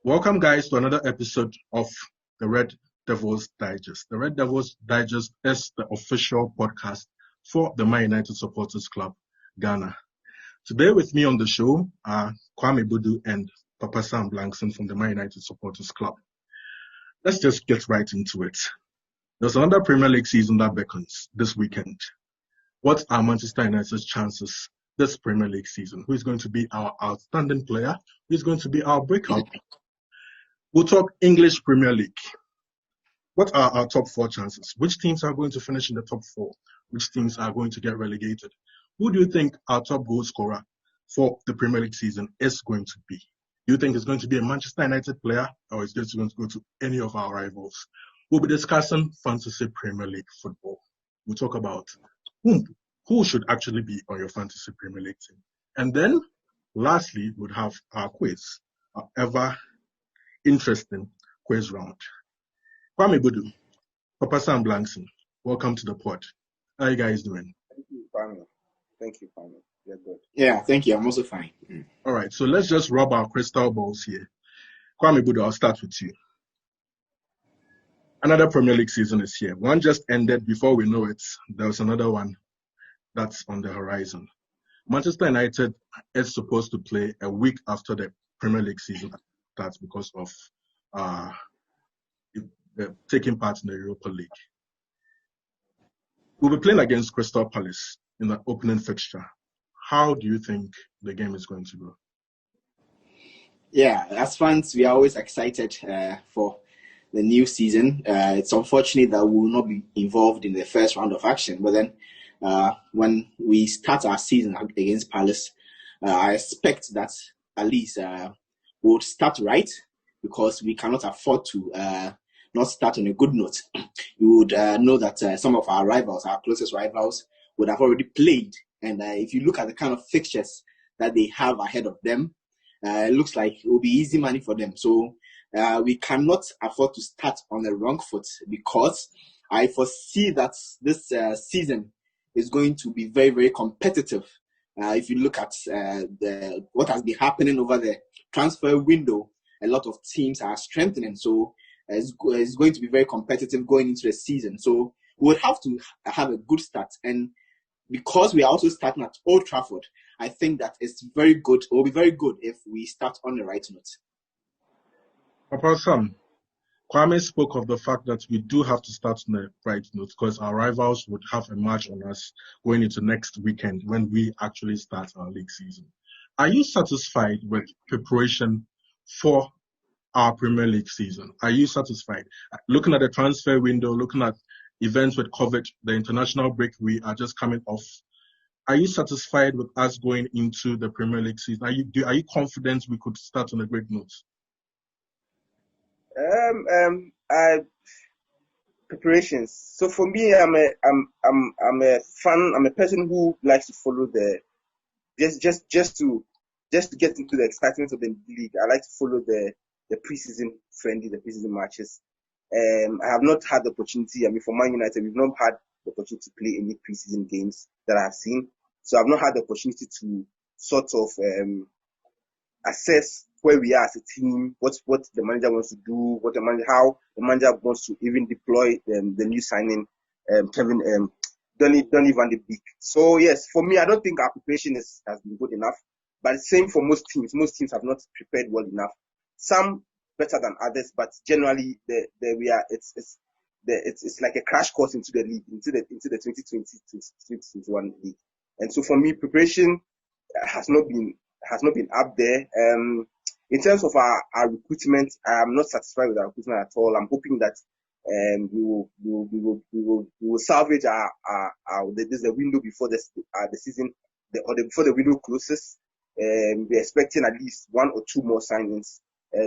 Welcome, guys, to another episode of the Red Devils Digest. The Red Devils Digest is the official podcast for the Man United Supporters Club, Ghana. Today with me on the show are Kwame Budu and Papa Sam Blankson from the Man United Supporters Club. Let's just get right into it. There's another Premier League season that beckons this weekend. What are Manchester United's chances this Premier League season? Who is going to be our outstanding player? Who is going to be our breakout? We'll talk English Premier League. What are our top four chances? Which teams are going to finish in the top four? Which teams are going to get relegated? Who do you think our top goal scorer for the Premier League season is going to be? Do you think it's going to be a Manchester United player or is it going to go to any of our rivals? We'll be discussing fantasy Premier League football. We'll talk about who should actually be on your fantasy Premier League team. And then, lastly, we'll have our quiz, our ever interesting quiz round. Kwame Budu, Papa Sam Blankson, welcome to the pod. How are you guys doing? Thank you, Kwame. You're good. Yeah, thank you. I'm also fine. All right, so let's just rub our crystal balls here. Kwame Budu, I'll start with you. Another Premier League season is here. One just ended. Before we know it, there's another one that's on the horizon. Manchester United is supposed to play a week after the Premier League season starts because of taking part in the Europa League. We'll be playing against Crystal Palace in the opening fixture. How do you think the game is going to go? Yeah, as fans, we are always excited for the new season. It's unfortunate that we will not be involved in the first round of action, but then when we start our season against Palace, I expect that at least we'll start right, because we cannot afford to not start on a good note. You would know that some of our rivals, our closest rivals, would have already played. And if you look at the kind of fixtures that they have ahead of them, it looks like it will be easy money for them. So we cannot afford to start on the wrong foot, because I foresee that this season is going to be very, very competitive. If you look at what has been happening over the transfer window, a lot of teams are strengthening. So it's going to be very competitive going into the season. So we would have to have a good start. And because we are also starting at Old Trafford, I think that it's very good. It will be very good if we start on the right note. Papa Sam, Kwame spoke of the fact that we do have to start on the right note because our rivals would have a match on us going into next weekend when we actually start our league season. Are you satisfied with preparation for our Premier League season? Are you satisfied? Looking at the transfer window, looking at events with COVID, the international break we are just coming off, are you satisfied with us going into the Premier League season? Are you confident we could start on a great note? Preparations. So for me, I'm a fan. I'm a person who likes to follow just to get into the excitement of the league. I like to follow the preseason matches. I have not had the opportunity. For Man United, we've not had the opportunity to play any preseason games that I have seen. So I've not had the opportunity to sort of assess where we are as a team, what the manager wants to do, how the manager wants to even deploy the new signing, Donny van de Beek. So yes, for me, I don't think our preparation has been good enough. But the same for most teams. Most teams have not prepared well enough. Some better than others, but generally it's like a crash course into the league, into the 2020-2021 league. And so for me, preparation has not been up there. In terms of our recruitment, I am not satisfied with our recruitment at all. I'm hoping that we will salvage there's a window before the season, before the window closes. We're expecting at least one or two more signings.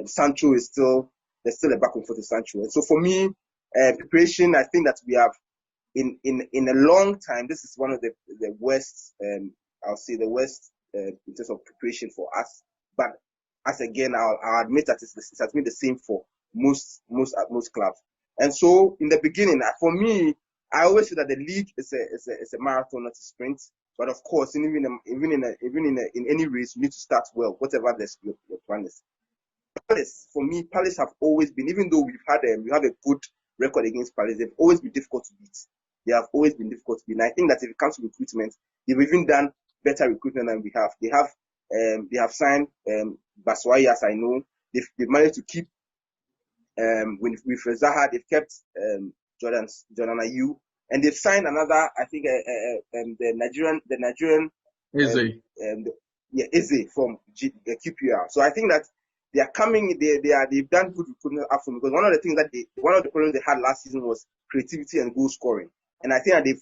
Sancho there's still a back and forth with Sancho. And so for me, preparation, I think that we have in a long time, this is one of the worst, I'll say the worst in terms of preparation for us. But as again, I'll admit that it has been the same for most clubs. And so in the beginning, for me, I always say that the league is a marathon, not a sprint. But of course, even in any race, you need to start well, whatever your plan is. Palace, for me, Palace have always been, even though we have a good record against Palace, they've always been difficult to beat. They have always been difficult to beat. And I think that if it comes to recruitment, they've even done better recruitment than we have. They have signed Baswai, as I know. They've managed to keep with Zaha. They've kept Jordan Ayew, and they've signed another. I think the Nigerian Eze. Eze from QPR. So I think that they are coming. They've done good recruitment up from, because one of the problems they had last season was creativity and goal scoring. And I think that it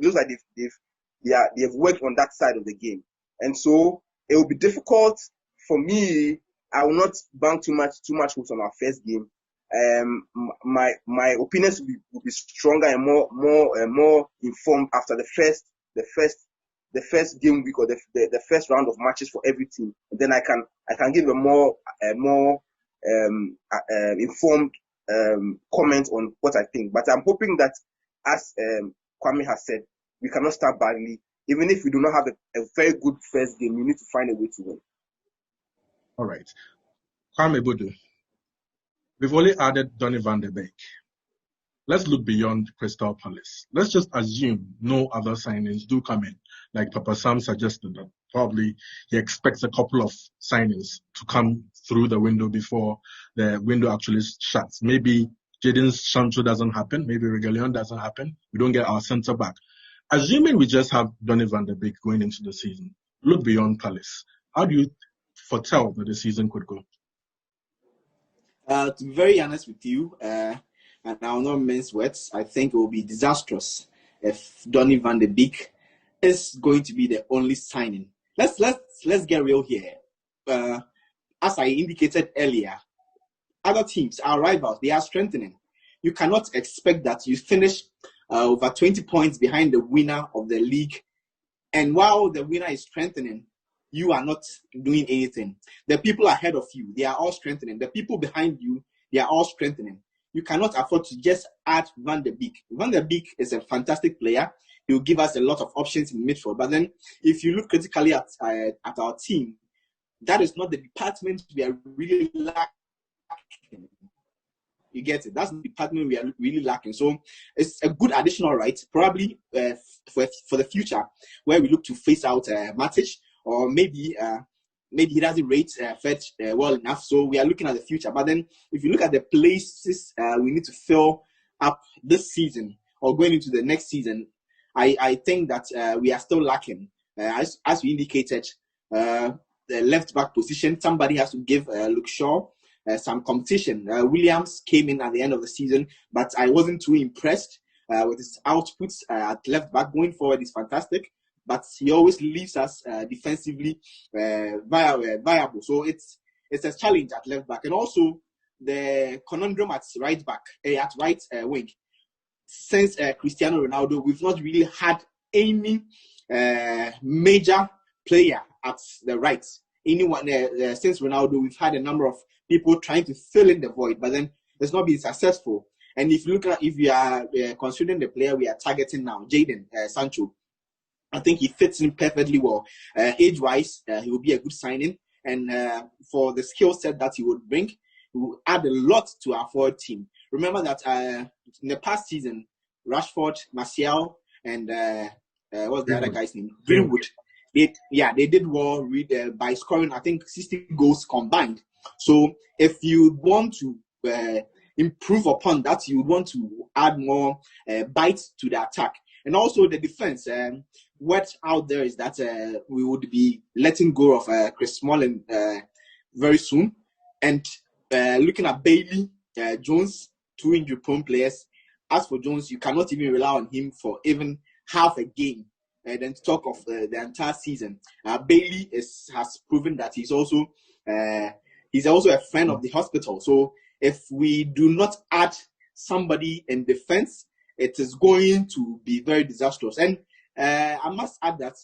looks like they've worked on that side of the game. And so it will be difficult for me. I will not bank too much hopes on our first game. My opinions will be stronger and more informed after the first game week, or the first round of matches for every team. And then I can give a more informed comment on what I think. But I'm hoping that, as Kwame has said, we cannot start badly. Even if we do not have a very good first game, we need to find a way to win. All right. Kwame Bodu, we've only added Donny van der Beek. Let's look beyond Crystal Palace. Let's just assume no other signings do come in. Like Papa Sam suggested, that probably he expects a couple of signings to come through the window before the window actually shuts. Maybe Jadon Sancho doesn't happen. Maybe Reguilón doesn't happen. We don't get our centre back. Assuming we just have Donny van der Beek going into the season, look beyond Palace. How do you foretell that the season could go? To be very honest with you, and I will not mince words, I think it will be disastrous if Donny van der Beek is going to be the only signing. Let's get real here. As I indicated earlier, other teams, our rivals, they are strengthening. You cannot expect that you finish over 20 points behind the winner of the league, and while the winner is strengthening, you are not doing anything. The people ahead of you, they are all strengthening. The people behind you, they are all strengthening. You cannot afford to just add Van der Beek. Van der Beek is a fantastic player. He will give us a lot of options in midfield. But then, if you look critically at our team, that is not the department we are really lacking. You get it? That's the department we are really lacking. So it's a good additional right, probably for the future, where we look to phase out Matic, or maybe he doesn't rate Fetch well enough. So we are looking at the future. But then, if you look at the places we need to fill up this season or going into the next season, I think that we are still lacking. As we indicated, the left back position, somebody has to give Luke Shaw some competition. Williams came in at the end of the season, but I wasn't too impressed with his outputs at left back. Going forward is fantastic, but he always leaves us defensively viable. So it's a challenge at left back, and also the conundrum at right back, at right wing. Since Cristiano Ronaldo, we've not really had any major player at the right. Anyone since Ronaldo, we've had a number of people trying to fill in the void, but then it's not been successful. And if you are considering the player we are targeting now, Jadon Sancho, I think he fits in perfectly well. Age-wise, he will be a good signing, and for the skill set that he would bring, he will add a lot to our forward team. Remember that in the past season, Rashford, Martial, and what's the other guy's name? Greenwood. They did well by scoring, I think, 60 goals combined. So if you want to improve upon that, you want to add more bites to the attack. And also the defense. What's out there is that we would be letting go of Chris Smalling very soon. And looking at Bailey, Jones, two injury-prone players. As for Jones, you cannot even rely on him for even half a game. And then to talk of the entire season, Bailey has proven that he's also a friend of the hospital. So if we do not add somebody in defense, it is going to be very disastrous. And I must add that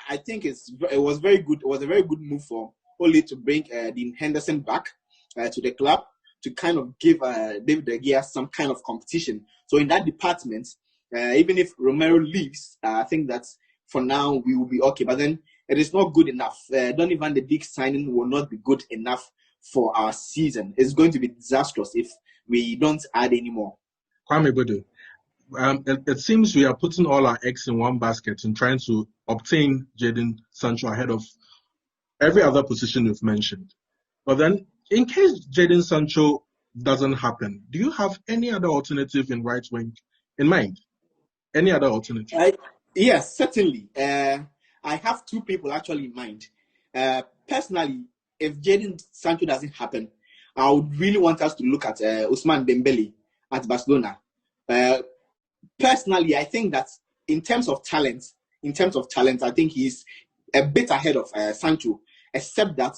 I think it was very good. It was a very good move for Ole to bring Dean Henderson back to the club to kind of give David De Gea some kind of competition. So in that department, even if Romero leaves, I think that for now we will be okay. But then it is not good enough. Donny van de Beek signing will not be good enough for our season. It's going to be disastrous if we don't add any more. Kwame Bodo, it seems we are putting all our eggs in one basket and trying to obtain Jadon Sancho ahead of every other position you've mentioned. But then, in case Jadon Sancho doesn't happen, do you have any other alternative in right wing in mind? Any other alternative? Yes, certainly. I have two people actually in mind. Personally, if Jadon Sancho doesn't happen, I would really want us to look at Ousmane Dembele at Barcelona. Personally, I think that in terms of talent, I think he's a bit ahead of Sancho, except that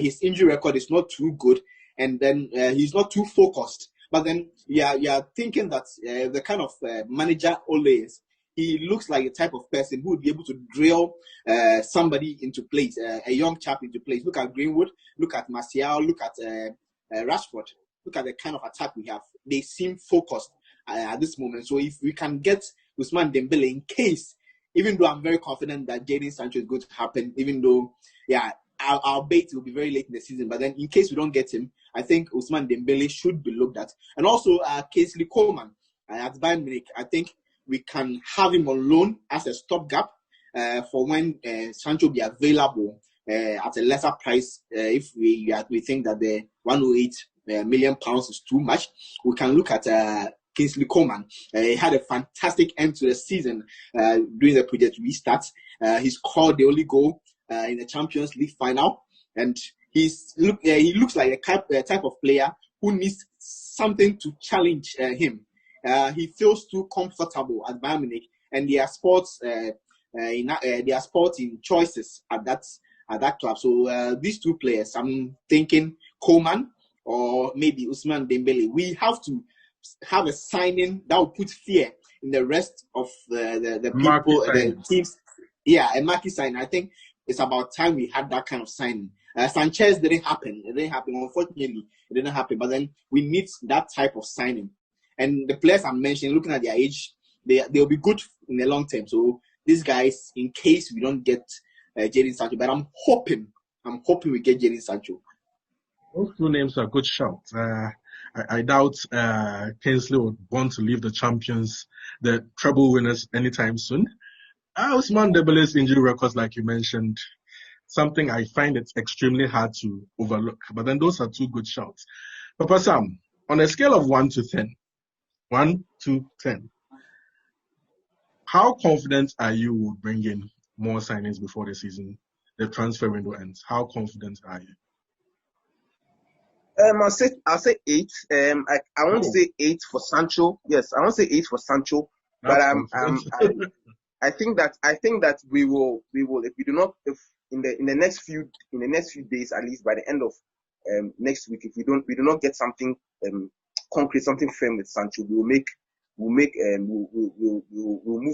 his injury record is not too good, and then he's not too focused. But then, you're thinking that the kind of manager Ole is, he looks like the type of person who would be able to drill somebody into place, a young chap into place. Look at Greenwood, look at Martial, look at Rashford. Look at the kind of attack we have. They seem focused at this moment. So if we can get Ousmane Dembele in case, even though I'm very confident that Jadon Sancho is going to happen, even though, our bait will be very late in the season. But then in case we don't get him, I think Ousmane Dembele should be looked at. And also Kingsley Coman at Bayern Munich. I think we can have him on loan as a stopgap for when Sancho be available at a lesser price. If we think that the 108 million pounds is too much, we can look at Kingsley Coman. He had a fantastic end to the season during the project restart. He scored the only goal in the Champions League final, and he looks like a type of player who needs something to challenge him. He feels too comfortable at Bayern Munich, and there are sporting choices at that club. So these two players, I'm thinking Coman or maybe Ousmane Dembele. We have to have a signing that will put fear in the rest of the people, the teams. Yeah, a marquee signing. I think it's about time we had that kind of signing. Sanchez didn't happen. Unfortunately, it didn't happen. But then we need that type of signing. And the players I'm mentioning, looking at their age, they'll be good in the long term. So these guys, in case we don't get Jadon Sancho, but I'm hoping we get Jadon Sancho. Those two names are good shouts. I doubt Kingsley would want to leave the champions, the treble winners, anytime soon. Ousmane Dembele's injury records, like you mentioned, something I find it's extremely hard to overlook. But then those are two good shouts. Papa Sam, on a scale of 1 to 10, how confident are you we'll bring in more signings before the transfer window ends? How confident are you? I'll say 8. I won't say 8 for Sancho. Yes, I won't say 8 for Sancho. But I think that we will if we do not, if in the next few days, at least by the end of next week, if we do not get something concrete, something firm with Sancho, we'll move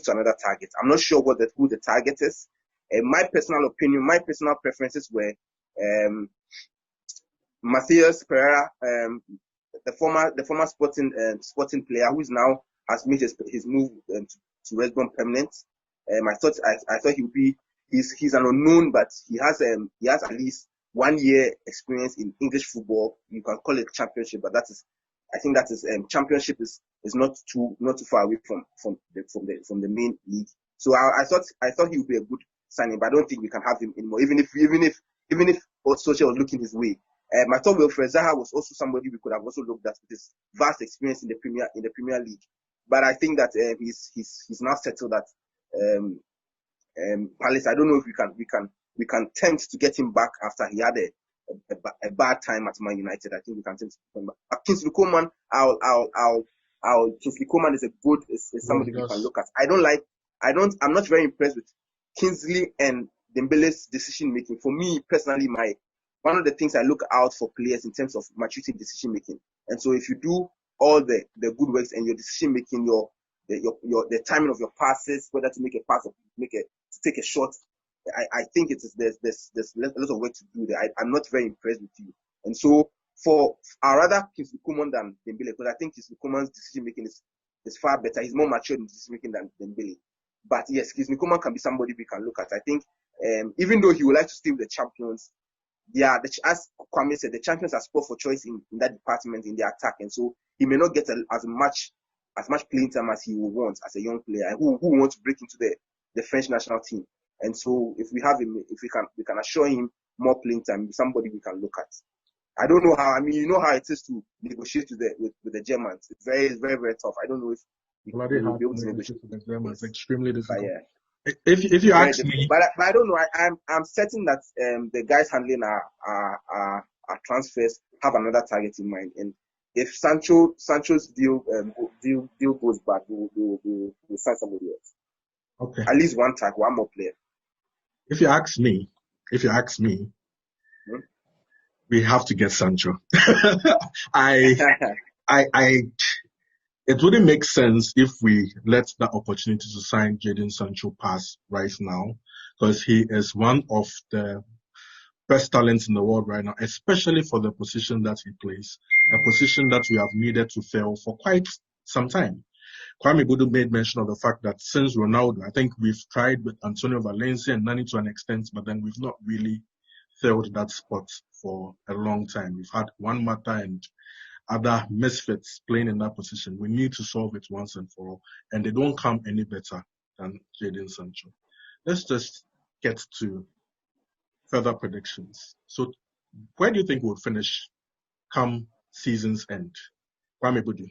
to another target. I'm not sure who the target is. My personal opinion, my personal preferences were Matthias Pereira, the former sporting player who now has made his move to West Brom permanent. I thought he would be. He's an unknown, but he has at least 1 year experience in English football. You can call it championship, but I think championship is not too far away from the main league. So I thought he would be a good signing, but I don't think we can have him anymore. Even if Solskjaer was looking his way. I thought Wilfred Zaha was also somebody we could have also looked at with his vast experience in the Premier League. But I think that he's now settled at Palace. I don't know if we can tempt to get him back after he had a bad time at Man United. I think we can tempt to get him back. Kingsley Coman, Kingsley Coman is somebody we can look at. I'm not very impressed with Kingsley and Dembele's decision making. For me personally, one of the things I look out for players in terms of maturity decision making. And so if you do all the good works and your decision making, the timing of your passes, whether to make a pass or to take a shot, I think there's a lot of work to do there. I'm not very impressed with you. And so I rather Kingsley Coman than Dembele, because I think Kingsley Coman's decision making is far better. He's more mature in decision making than Dembele. But yes, Kingsley Coman can be somebody we can look at. I think even though he would like to stay with the champions, as Kwame said, the champions are spoiled for choice in that department in the attack, and so he may not get as much playing time as he would want as a young player who wants to break into the French national team. And so if we have him, if we can assure him more playing time, somebody we can look at. I don't know how. I mean, you know how it is to negotiate with the Germans. It's very, very, very tough. I don't know if Well, we they will have be able to to negotiate negotiate with with the Germans. this. Extremely But difficult. yeah, If you very ask difficult. me, But I don't know. I'm certain that the guys handling our transfers have another target in mind. And if Sancho's deal goes bad, we'll sign somebody else. okay. At least one more player. If you ask me, Hmm? we have to get Sancho. I It wouldn't make sense if we let that opportunity to sign Jadon Sancho pass right now, because he is one of the best talents in the world right now, especially for the position that he plays, a position that we have needed to fill for quite some time. Kwame Budu made mention of the fact that since Ronaldo, I think we've tried with Antonio Valencia and Nani to an extent, but then we've not really filled that spot for a long time. We've had Juan Mata and other misfits playing in that position. We need to solve it once and for all, and they don't come any better than Jadon Sancho. Let's just get to further predictions. So, where do you think we'll finish come season's end? Kwame Budu.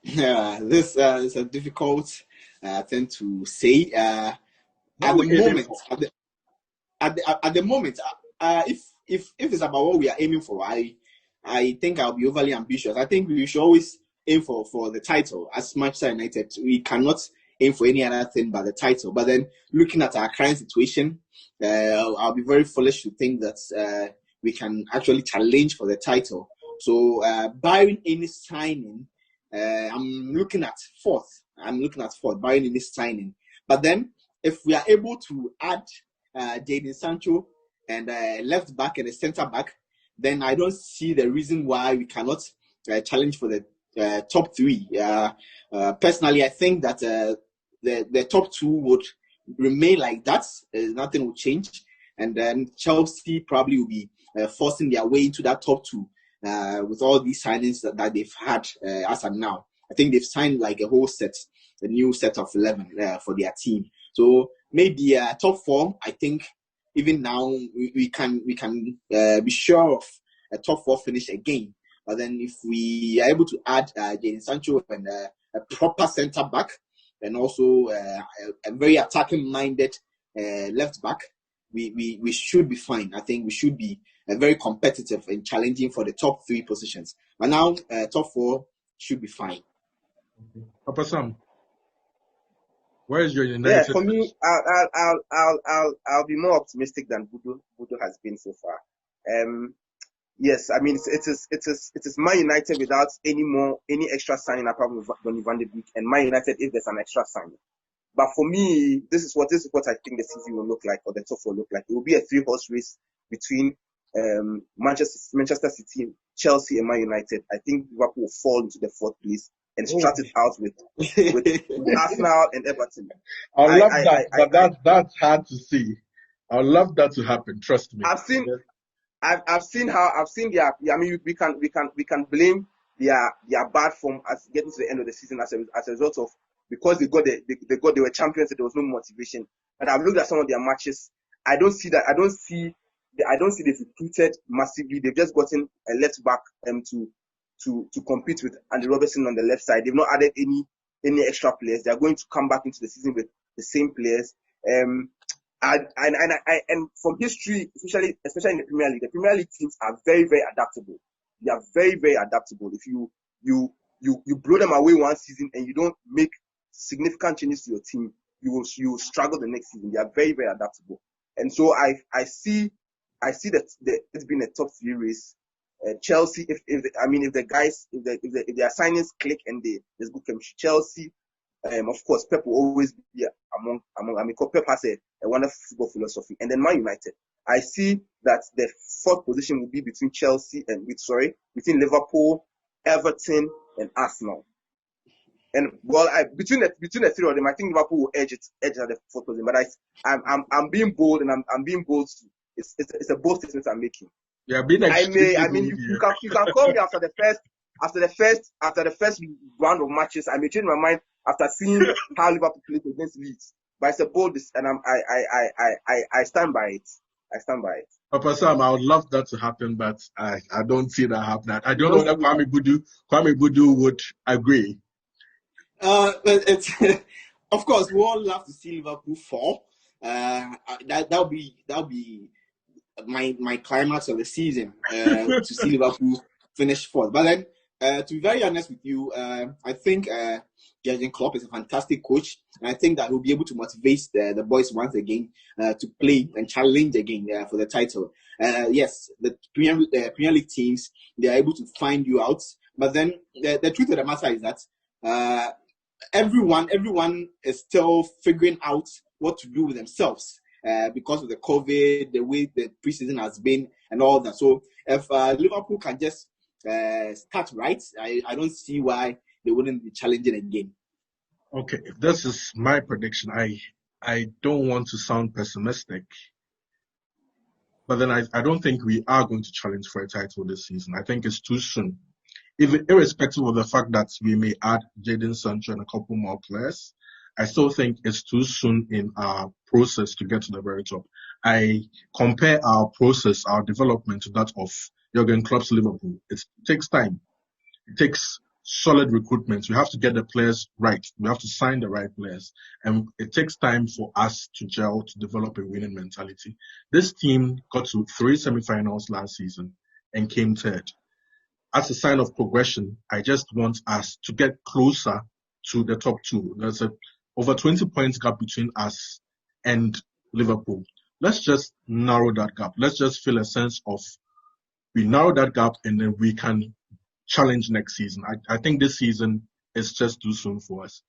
Yeah, this is a difficult thing to say. What are At the we aiming moment, for? at the moment, if it's about what we are aiming for, I think I'll be overly ambitious. I think we should always aim for the title. As Manchester United, we cannot aim for any other thing but the title. But then, looking at our current situation, I'll be very foolish to think that we can actually challenge for the title. So, barring any signing, I'm looking at fourth. Barring any signing. But then, if we are able to add Jadon Sancho and left back and a centre back, then I don't see the reason why we cannot challenge for the top three. Personally, I think that the top two would remain like that. Nothing will change. And then Chelsea probably will be forcing their way into that top two with all these signings that they've had as of now. I think they've signed like a new set of 11 for their team. So maybe top four. I think even now we can be sure of a top four finish again. But then if we are able to add Jadon Sancho and a proper centre back, and also a very attacking minded left back, we should be fine. I think we should be very competitive in challenging for the top three positions. But now top four should be fine. Okay. Papa Sam, where is your Yeah, United? for me, I'll be more optimistic than Budu has been so far. Yes, I mean it is Man United without any extra signing apart from Donny van de Beek, and Man United if there's an extra signing. But for me, this is what I think the season will look like, or the top will look like. It will be a 3-horse race between Manchester City, Chelsea, and Man United. I think Liverpool will fall into the fourth place and start it out with Arsenal and Everton. I love that, but that's hard to see. I would love that to happen. Trust me. I've seen their. I mean, we can blame their bad form as getting to the end of the season as a result of, because they were champions, so there was no motivation. But I've looked at some of their matches. I don't see they've recruited massively. They've just gotten a left back to compete with Andy Robertson on the left side. They've not added any extra players. They are going to come back into the season with the same players. And from history, especially in the Premier League teams are very, very adaptable. They are very, very adaptable. If you blow them away one season and you don't make significant changes to your team, you will struggle the next season. They are very, very adaptable. And so I see that it's been a top three race. Chelsea, if their signings click and there's good chemistry, Chelsea. Of course, Pep will always be among. I mean, Pep has a wonderful football philosophy. And then Man United, I see that the fourth position will be between between Liverpool, Everton, and Arsenal. And well, between the three of them, I think Liverpool will edge at the fourth position. But I'm being bold, and I'm being bold it's a bold statement I'm making. You have been extremely bold you can call me after the first round of matches. I may change my mind after seeing how Liverpool played against Leeds. But it's a bold, and I stand by it. I stand by it. Papa Sam, I would love that to happen, but I don't see that happening. I don't know whether Kwame Budu would agree. It's of course we all love to see Liverpool fall. That'll be my climax of the season, to see Liverpool finish fourth. But then, to be very honest with you, I think Jurgen Klopp is a fantastic coach, and I think that he'll be able to motivate the boys once again to play and challenge again for the title. Yes, the Premier League teams, they are able to find you out, but then the truth of the matter is that everyone is still figuring out what to do with themselves. Because of the COVID, the way the preseason has been, and all that. So if Liverpool can just start right, I don't see why they wouldn't be challenging again. Okay, if this is my prediction, I don't want to sound pessimistic, but then I don't think we are going to challenge for a title this season. I think it's too soon. Even irrespective of the fact that we may add Jadon Sancho and a couple more players, I still think it's too soon in our process to get to the very top. I compare our process, our development to that of Jurgen Klopp's Liverpool. It takes time. It takes solid recruitment. We have to get the players right. We have to sign the right players. And it takes time for us to gel, to develop a winning mentality. This team got to 3 semi-finals last season and came third. As a sign of progression, I just want us to get closer to the top 2. There's over 20 points gap between us and Liverpool. Let's just narrow that gap. Let's just feel a sense of we narrow that gap and then we can challenge next season. I think this season is just too soon for us.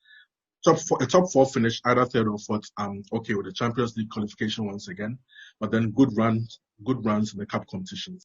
A top 4 finish, either third or fourth, okay with the Champions League qualification once again, but then good runs in the cup competitions.